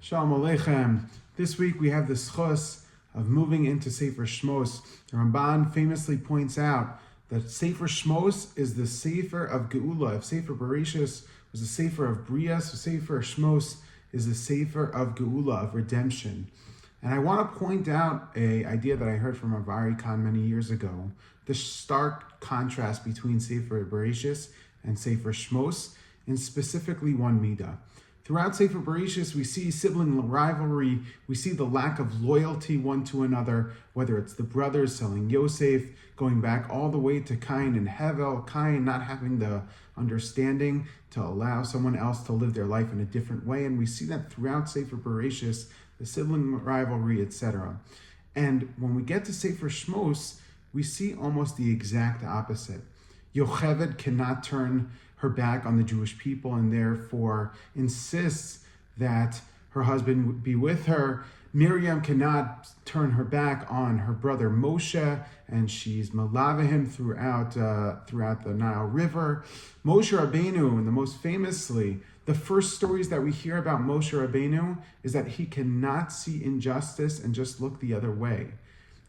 Shalom Aleichem. This week we have the schus of moving into Sefer Shmos. The Ramban famously points out that Sefer Shmos is the Sefer of Geula. If Sefer Bereshis was the Sefer of Bria, so Sefer Shmos is the Sefer of Geula, of redemption. And I want to point out an idea that I heard from Avari Khan many years ago, the stark contrast between Sefer Bereshis and Sefer Shmos, in specifically one midah. Throughout Sefer Bereshis, we see sibling rivalry, we see the lack of loyalty one to another, whether it's the brothers selling Yosef, going back all the way to Cain and Hevel, Cain not having the understanding to allow someone else to live their life in a different way, and we see that throughout Sefer Bereshis, the sibling rivalry, etc. And when we get to Sefer Shmos, we see almost the exact opposite. Yocheved cannot turn her back on the Jewish people and therefore insists that her husband would be with her. Miriam cannot turn her back on her brother Moshe, and she's malava him throughout the Nile River. Moshe Rabbeinu, and the most famously, the first stories that we hear about Moshe Rabbeinu is that he cannot see injustice and just look the other way.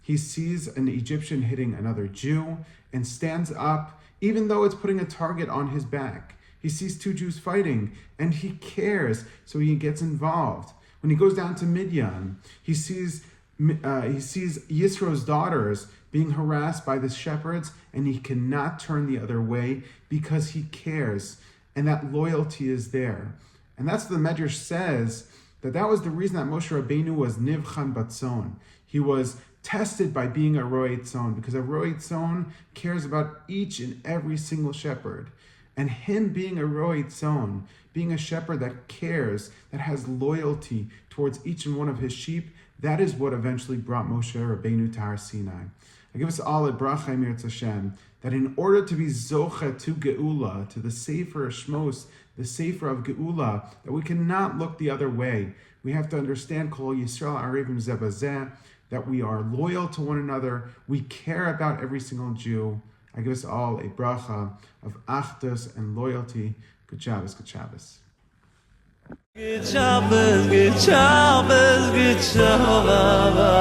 He sees an Egyptian hitting another Jew and stands up, even though it's putting a target on his back. He sees two Jews fighting and he cares, so he gets involved. When he goes down to Midian, he sees Yisro's daughters being harassed by the shepherds, and he cannot turn the other way because he cares, and that loyalty is there. And that's what the Medrash says, that was the reason that Moshe Rabbeinu was Nivchan Batzon. He was tested by being a Roy Tzon, because a Roy Tzon cares about each and every single shepherd. And him being a Roy Tzon, being a shepherd that cares, that has loyalty towards each and one of his sheep, that is what eventually brought Moshe Rabbeinu to Har Sinai. I give us all a bracha Mirz Hashem, that in order to be zocha to Geula, to the Sefer Shmos, the Sefer of Geula, that we cannot look the other way. We have to understand Kol Yisrael Arevim Zeh Bazeh, that we are loyal to one another, we care about every single Jew. I give us all a bracha of achdus and loyalty. Good Shabbos, good Shabbos. Good Shabbos, good Shabbos, good Shabbos.